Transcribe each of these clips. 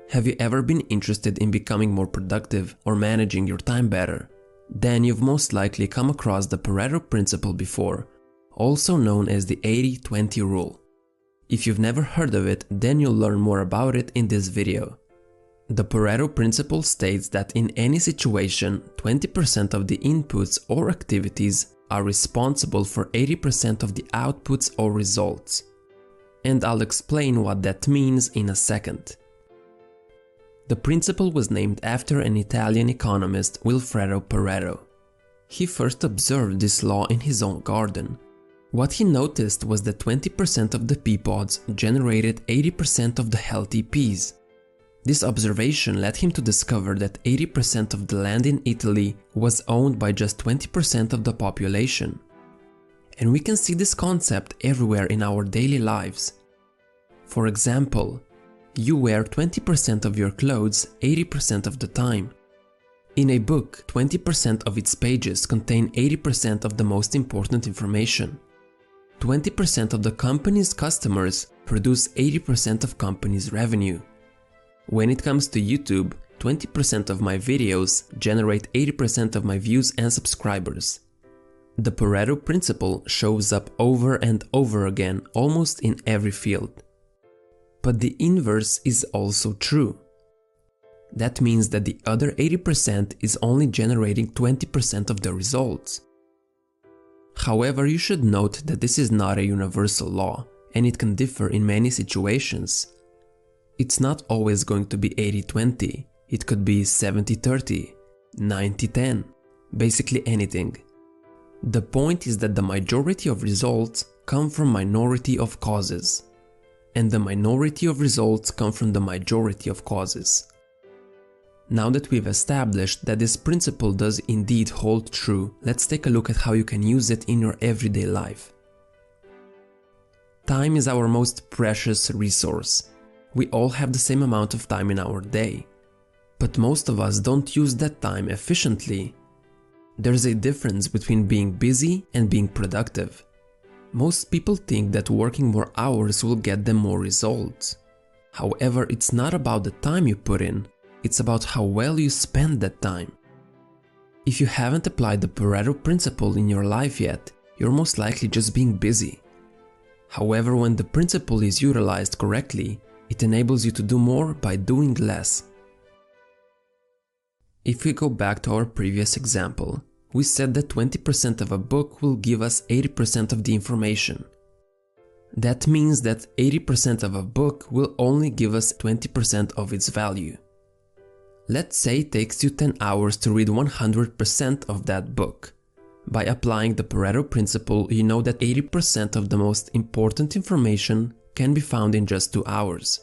Have you ever been interested in becoming more productive or managing your time better? Then you've most likely come across the Pareto Principle before, also known as the 80-20 rule. If you've never heard of it, then you'll learn more about it in this video. The Pareto Principle states that in any situation, 20% of the inputs or activities are responsible for 80% of the outputs or results. And I'll explain what that means in a second. The principle was named after an Italian economist, Vilfredo Pareto. He first observed this law in his own garden. What he noticed was that 20% of the pea pods generated 80% of the healthy peas. This observation led him to discover that 80% of the land in Italy was owned by just 20% of the population. And we can see this concept everywhere in our daily lives. For example, you wear 20% of your clothes 80% of the time. In a book, 20% of its pages contain 80% of the most important information. 20% of the company's customers produce 80% of company's revenue. When it comes to YouTube, 20% of my videos generate 80% of my views and subscribers. The Pareto Principle shows up over and over again almost in every field. But the inverse is also true. That means that the other 80% is only generating 20% of the results. However, you should note that this is not a universal law, and it can differ in many situations. It's not always going to be 80-20, it could be 70-30, 90-10, basically anything. The point is that the majority of results come from minority of causes, and the minority of results come from the majority of causes. Now that we've established that this principle does indeed hold true, let's take a look at how you can use it in your everyday life. Time is our most precious resource. We all have the same amount of time in our day, but most of us don't use that time efficiently. There's a difference between being busy and being productive. Most people think that working more hours will get them more results. However, it's not about the time you put in, it's about how well you spend that time. If you haven't applied the Pareto Principle in your life yet, you're most likely just being busy. However, when the principle is utilized correctly, it enables you to do more by doing less. If we go back to our previous example, we said that 20% of a book will give us 80% of the information. That means that 80% of a book will only give us 20% of its value. Let's say it takes you 10 hours to read 100% of that book. By applying the Pareto Principle, you know that 80% of the most important information can be found in just 2 hours.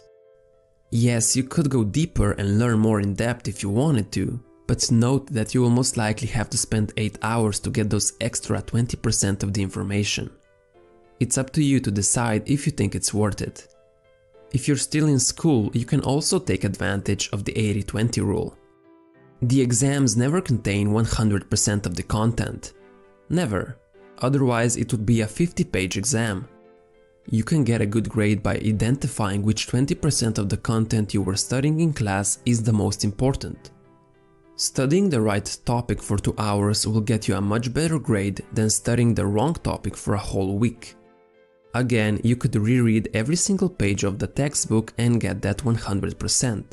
Yes, you could go deeper and learn more in depth if you wanted to, but note that you will most likely have to spend 8 hours to get those extra 20% of the information. It's up to you to decide if you think it's worth it. If you're still in school, you can also take advantage of the 80-20 rule. The exams never contain 100% of the content. Never. Otherwise, it would be a 50-page exam. You can get a good grade by identifying which 20% of the content you were studying in class is the most important. Studying the right topic for 2 hours will get you a much better grade than studying the wrong topic for a whole week. Again, you could reread every single page of the textbook and get that 100%.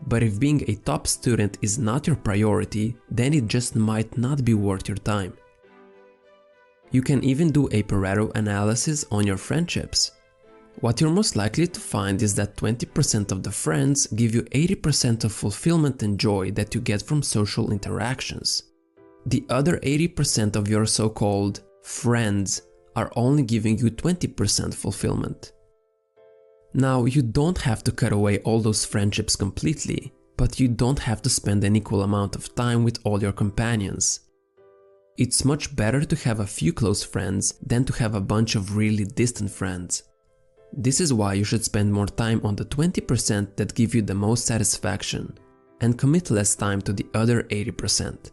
But if being a top student is not your priority, then it just might not be worth your time. You can even do a Pareto analysis on your friendships. What you're most likely to find is that 20% of the friends give you 80% of fulfillment and joy that you get from social interactions. The other 80% of your so-called friends are only giving you 20% fulfillment. Now, you don't have to cut away all those friendships completely, but you don't have to spend an equal amount of time with all your companions. It's much better to have a few close friends than to have a bunch of really distant friends. This is why you should spend more time on the 20% that give you the most satisfaction and commit less time to the other 80%.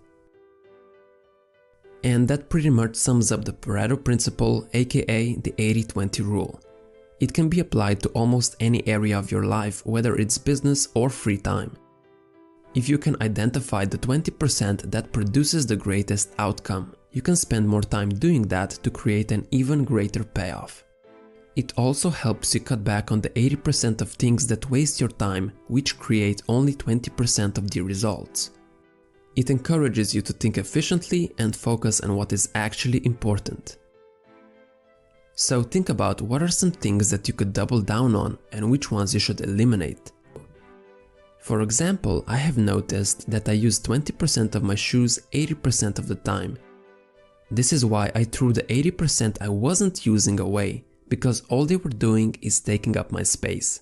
And that pretty much sums up the Pareto Principle, aka the 80-20 rule. It can be applied to almost any area of your life, whether it's business or free time. If you can identify the 20% that produces the greatest outcome, you can spend more time doing that to create an even greater payoff. It also helps you cut back on the 80% of things that waste your time, which create only 20% of the results. It encourages you to think efficiently and focus on what is actually important. So think about what are some things that you could double down on and which ones you should eliminate. For example, I have noticed that I use 20% of my shoes 80% of the time. This is why I threw the 80% I wasn't using away, because all they were doing is taking up my space.